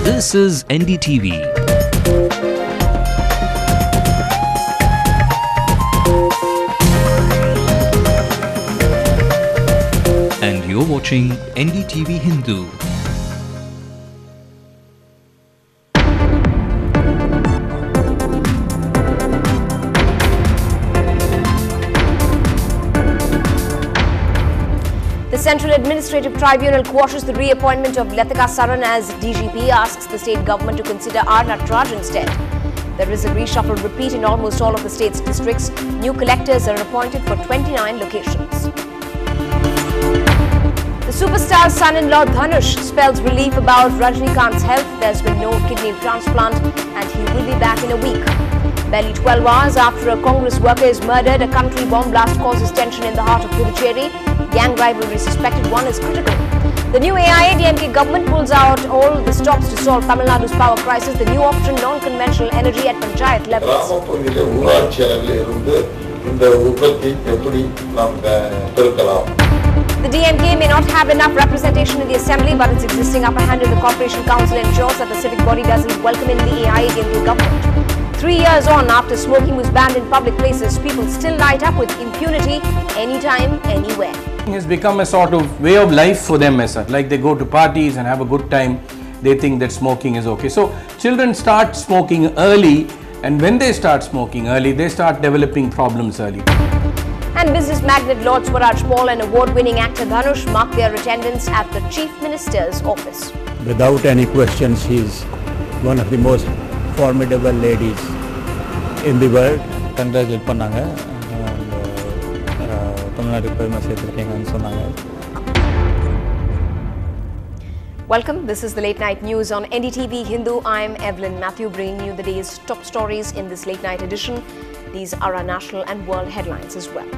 This is NDTV. And you're watching NDTV Hindu. The Central Administrative Tribunal quashes the reappointment of Latika Saran as DGP, asks the state government to consider R. Natraj instead. There is a reshuffle repeat in almost all of the state's districts. New collectors are appointed for 29 locations. The superstar's son-in-law Dhanush spells relief about Rajnikant's health. There's been no kidney transplant and he will be back in a week. Barely 12 hours after a Congress worker is murdered, a country bomb blast causes tension in the heart of Puducherry. Gang rivalry suspected one is critical. The new AIADMK government pulls out all the stops to solve Tamil Nadu's power crisis. The new option, non-conventional energy at panchayat levels. The DMK may not have enough representation in the assembly, but its existing upper hand in the Corporation Council ensures that the civic body doesn't welcome in the AIADMK government. 3 years on, after smoking was banned in public places, people still light up with impunity anytime, anywhere. It has become a sort of way of life for them, like they go to parties and have a good time. They think that smoking is okay. So children start smoking early, and when they start smoking early, they start developing problems early. And business magnate Lord Swaraj Paul and award-winning actor Dhanush mark their attendance at the Chief Minister's office. Without any question, she is one of the most formidable ladies in the world. Congratulate பண்ணாங்க. தமிழ்நாட்டுக்கு பெருமை சேர்த்திருக்கீங்கன்னு சொன்னாங்க. Welcome. This is the Late Night News on NDTV Hindu. I'm Evelyn Matthew, bringing you the day's top stories in this late night edition. These are our national and world headlines as well.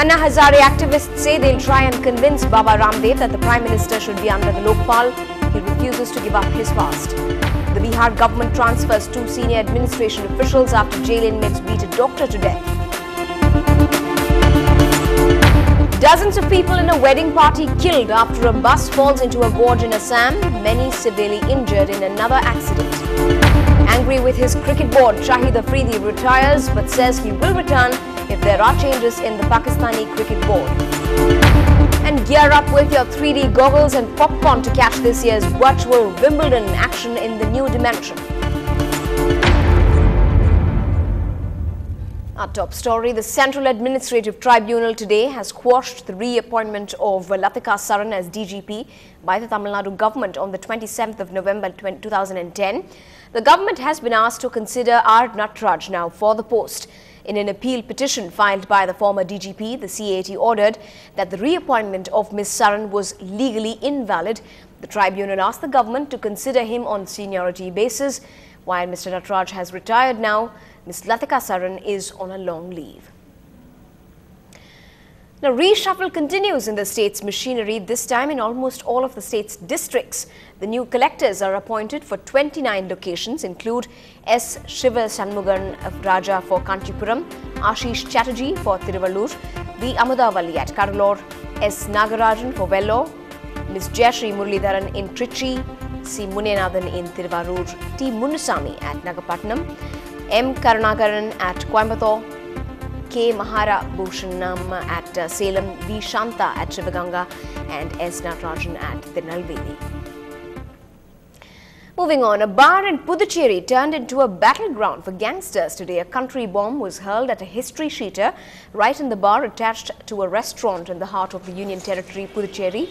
Anna Hazare activists say they'll try and convince Baba Ramdev that the Prime Minister should be under the Lokpal. He refuses to give up his past. The Bihar government transfers 2 senior administration officials after jail inmates beat a doctor to death. Dozens of people in a wedding party killed after a bus falls into a gorge in Assam. Many severely injured in another accident. Angry with his cricket board, Shahid Afridi retires but says he will return if there are changes in the Pakistani cricket board. And gear up with your 3D goggles and popcorn to catch this year's virtual Wimbledon action in the new dimension. Our top story, the Central Administrative Tribunal today has quashed the reappointment of Latika Saran as DGP by the Tamil Nadu government on the 27th of November 2010. The government has been asked to consider R. Natraj now for the post. In an appeal petition filed by the former DGP, the CAT ordered that the reappointment of Ms. Saran was legally invalid. The tribunal asked the government to consider him on seniority basis. While Mr. Natraj has retired now, Ms. Latika Saran is on a long leave. Now, reshuffle continues in the state's machinery, this time in almost all of the state's districts. The new collectors are appointed for 29 locations, include S. Shiva Shanmugan of Raja for Kanchipuram, Ashish Chatterjee for Tiruvallur, V. Amudavalli at Kadalur, S. Nagarajan for Vellore, Ms. Jayashri Muralidharan in Trichy, C. Munenathan in Tiruvarur, T. Munusami at Nagapatnam, M. Karunakaran at Coimbatore, K. Mahara Bhushanam at Salem, V. Shanta at Shivaganga, and S. Natarajan at Tirunelveli. Moving on, a bar in Puducherry turned into a battleground for gangsters today. A country bomb was hurled at a history sheeter right in the bar attached to a restaurant in the heart of the Union Territory, Puducherry.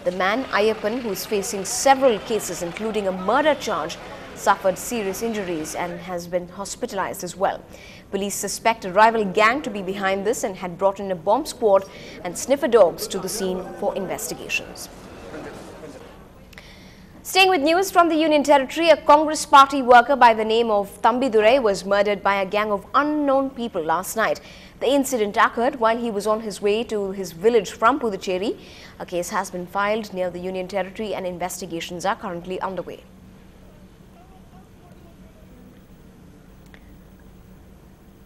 The man, Ayappan, who is facing several cases, including a murder charge, suffered serious injuries and has been hospitalized as well. Police suspect a rival gang to be behind this and had brought in a bomb squad and sniffer dogs to the scene for investigations. Staying with news from the Union Territory, a Congress party worker by the name of Thambi Durai was murdered by a gang of unknown people last night. The incident occurred while he was on his way to his village from Puducherry. A case has been filed near the Union Territory and investigations are currently underway.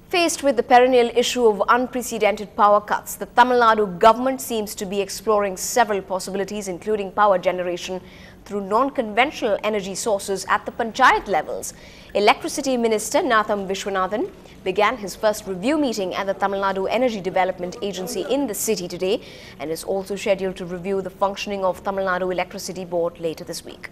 Faced with the perennial issue of unprecedented power cuts, the Tamil Nadu government seems to be exploring several possibilities, including power generation through non-conventional energy sources at the panchayat levels. Electricity Minister Natham Vishwanathan began his first review meeting at the Tamil Nadu Energy Development Agency in the city today and is also scheduled to review the functioning of Tamil Nadu Electricity Board later this week.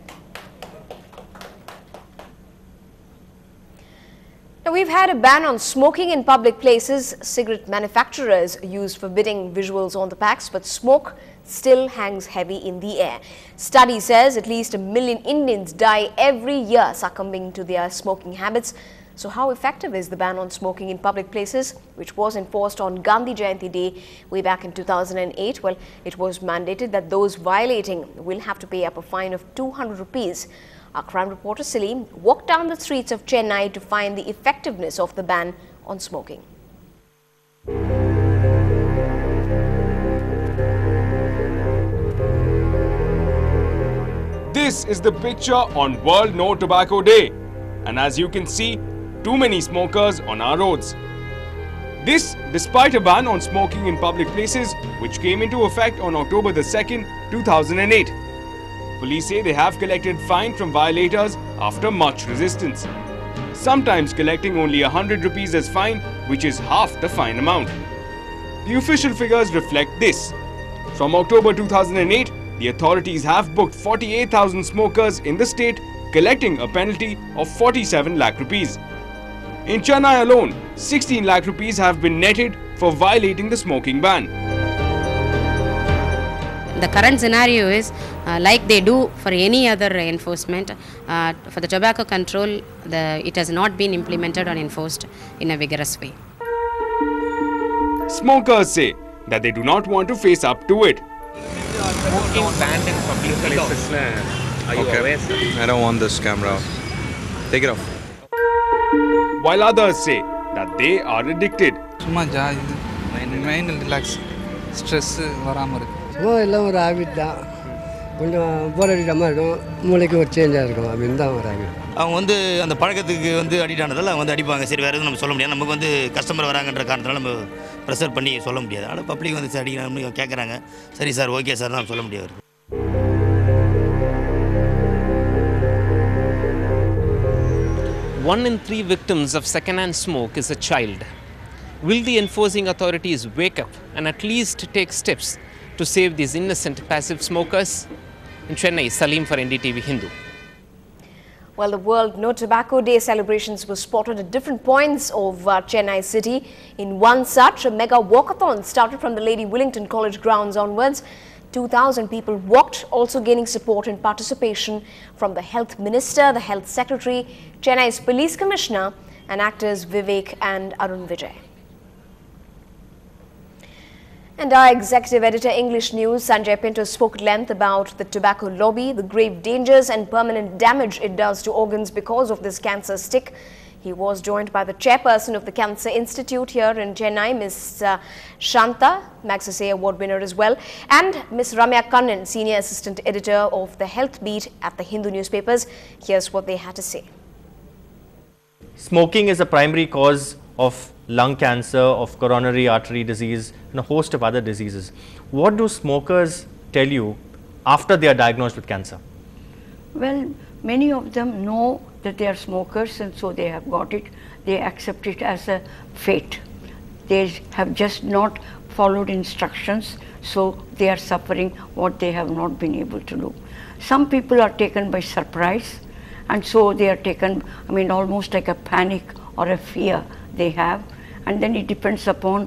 Now, we've had a ban on smoking in public places. Cigarette manufacturers use forbidding visuals on the packs, but smoke still hangs heavy in the air. Study says at least 1 million Indians die every year succumbing to their smoking habits. So how effective is the ban on smoking in public places, which was enforced on Gandhi Jayanti Day way back in 2008? Well, it was mandated that those violating will have to pay up a fine of 200 rupees. Our crime reporter Salim walked down the streets of Chennai to find the effectiveness of the ban on smoking. This is the picture on World No Tobacco Day, and as you can see, too many smokers on our roads. This despite a ban on smoking in public places which came into effect on October the 2nd, 2008. Police say they have collected fine from violators after much resistance, sometimes collecting only 100 rupees as fine, which is half the fine amount. The official figures reflect this. From October 2008, the authorities have booked 48,000 smokers in the state, collecting a penalty of 47 lakh rupees. In Chennai alone, 16 lakh rupees have been netted for violating the smoking ban. The current scenario is like they do for any other enforcement. For the tobacco control, it has not been implemented or enforced in a vigorous way. Smokers say that they do not want to face up to it. Smoking banned in public places. Are you aware, sir? I don't want this camera. Take it off. While others say that they are addicted. Mind relax. Stress வராம இருக்கு. எல்லாம் ஒரு habit தான். கொஞ்சம் போர் அடிக்கிற மாதிரி இருக்கும். மூளைக்கு ஒரு சேஞ்சாக இருக்கும். அப்படின்னு தான் ஒரு ஹாபிட். அவங்க வந்து அந்த பழக்கத்துக்கு வந்து அடிக்ட் ஆனதால அவங்க வந்து அடிப்பாங்க. சரி, வேறு எதுவும் நம்ம சொல்ல முடியாது. நமக்கு வந்து கஸ்டமர் வராங்கன்ற காரணத்தினால நம்ம ப்ரெஷர் பண்ணி சொல்ல முடியாது. ஆனால் பப்ளிக் வந்து அடிக்கிறாங்க கேட்குறாங்க. சரி சார், ஓகே சார், நம்ம சொல்ல முடியாது. 1 in 3 victims of second-hand smoke is a child. Will the enforcing authorities wake up and at least take steps to save these innocent passive smokers? In Chennai, Salim for NDTV Hindu. Well, the World No Tobacco Day celebrations were spotted at different points of Chennai city. In one such, a mega walkathon started from the Lady Willington College grounds onwards. 2,000 people walked, also gaining support and participation from the Health Minister, the Health Secretary, Chennai's Police Commissioner and actors Vivek and Arun Vijay. And our executive editor, English News, Sanjay Pinto, spoke at length about the tobacco lobby, the grave dangers and permanent damage it does to organs because of this cancer stick. He was joined by the chairperson of the Cancer Institute here in Chennai, Ms. Shanta, Magsaysay Award winner as well, and Ms. Ramya Kannan, Senior Assistant Editor of the Health Beat at the Hindu newspapers. Here's what they had to say. Smoking is a primary cause of lung cancer, of coronary artery disease and a host of other diseases. What do smokers tell you after they are diagnosed with cancer? Well, many of them know that they are smokers and so they have got it. They accept it as a fate. They have just not followed instructions, so they are suffering what they have not been able to do. Some people are taken by surprise and so they are taken, I mean, almost like a panic or a fear they have, and then it depends upon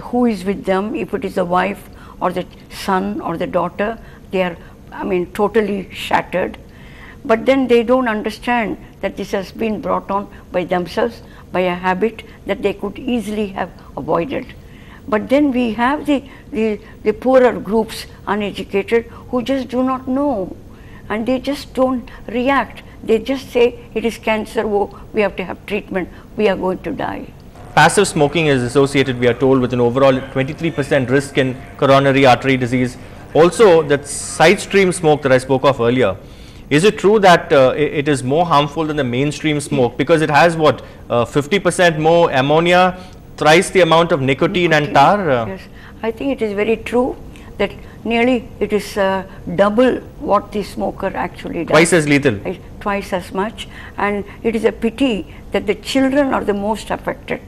who is with them. If it is the wife or the son or the daughter, they are, I mean, totally shattered. But then they don't understand that this has been brought on by themselves, by a habit that they could easily have avoided. But then we have the poorer groups, uneducated, who just do not know and they just don't react. They just say it is cancer, oh, we have to have treatment, we are going to die. Passive smoking is associated, we are told, with an overall 23% risk in coronary artery disease. Also, that side stream smoke that I spoke of earlier, is it true that it is more harmful than the mainstream smoke because it has what, 50% more ammonia, thrice the amount of nicotine and tar? Yes, I think it is very true that nearly it is double what the smoker actually does. Twice as lethal. Twice as much, and it is a pity that the children are the most affected.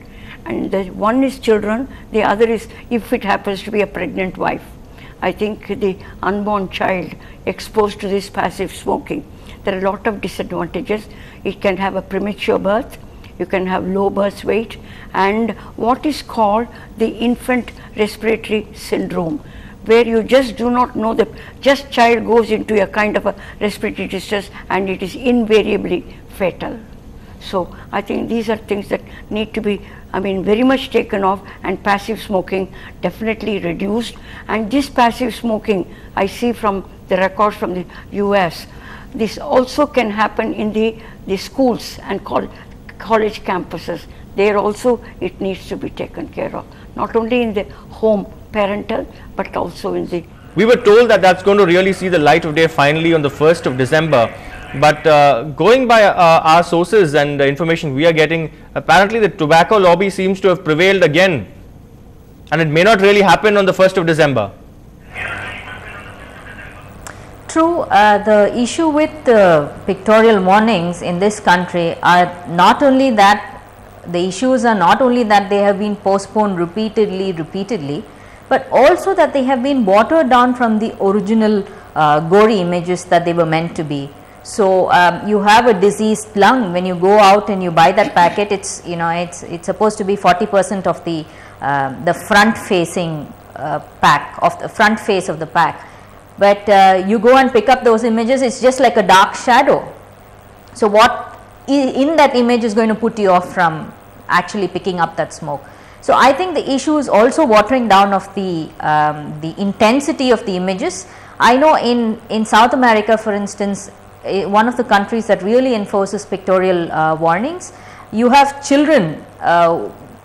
And the one is children, the other is if it happens to be a pregnant wife. I think the unborn child exposed to this passive smoking, there are a lot of disadvantages. It can have a premature birth, you can have low birth weight, and what is called the infant respiratory syndrome, where you just do not know, the just child goes into a kind of a respiratory distress and it is invariably fatal. So I think these are things that need to be, very much taken off, and passive smoking definitely reduced. And this passive smoking, I see from the records from the US, this also can happen in the schools and college campuses. There also it needs to be taken care of, not only in the home parental, but also in the... We were told that that's going to really see the light of day finally on the 1st of December. But going by our sources and the information we are getting, apparently the tobacco lobby seems to have prevailed again, and it may not really happen on the 1st of December. True, the issue with pictorial warnings in this country are not only that, the issues are not only that they have been postponed repeatedly, but also that they have been watered down from the original gory images that they were meant to be. So you have a diseased lung when you go out and you buy that packet. It's it's supposed to be 40% of the front facing pack, of the front face of the pack, but you go and pick up those images, it's just like a dark shadow. So what in that image is going to put you off from actually picking up that smoke? So I think the issue is also watering down of the intensity of the images. I know in South America, for instance, one of the countries that really enforces pictorial warnings, you have children,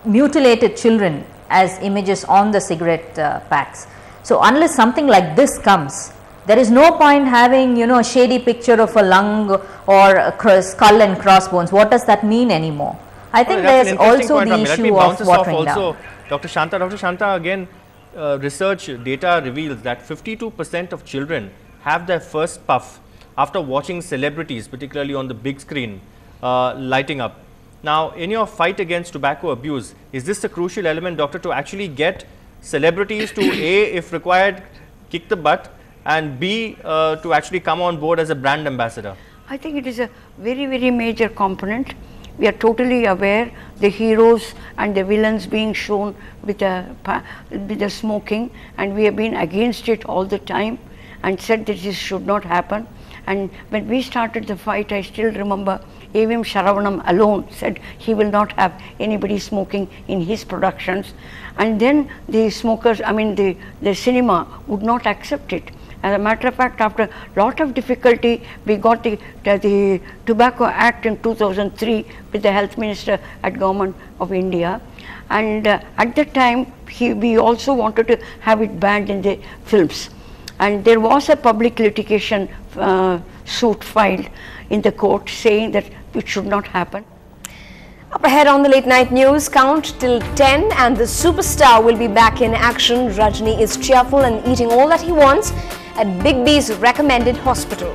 mutilated children as images on the cigarette packs. So unless something like this comes, there is no point having a shady picture of a lung or a skull and crossbones. What does that mean anymore? I think there's also the issue of watering down. Dr. Shanta, again, research data reveals that 52% of children have their first puff after watching celebrities, particularly on the big screen, lighting up. Now, in your fight against tobacco abuse, is this a crucial element, doctor, to actually get celebrities to A, if required, kick the butt, and B, to actually come on board as a brand ambassador? I think it is a very, very major component. We are totally aware the heroes and the villains being shown with the smoking, and we have been against it all the time and said that this should not happen. And when we started the fight, I still remember A.V.M. Saravanan alone said he will not have anybody smoking in his productions. And then the smokers, the cinema would not accept it. As a matter of fact, after a lot of difficulty, we got the Tobacco Act in 2003 with the Health Minister at Government of India. And at that time, we also wanted to have it banned in the films. And there was a public litigation suit filed in the court saying that it should not happen. Up ahead on the late night news, count till 10 and the superstar will be back in action. Rajni is cheerful and eating all that he wants at Big B's recommended hospital.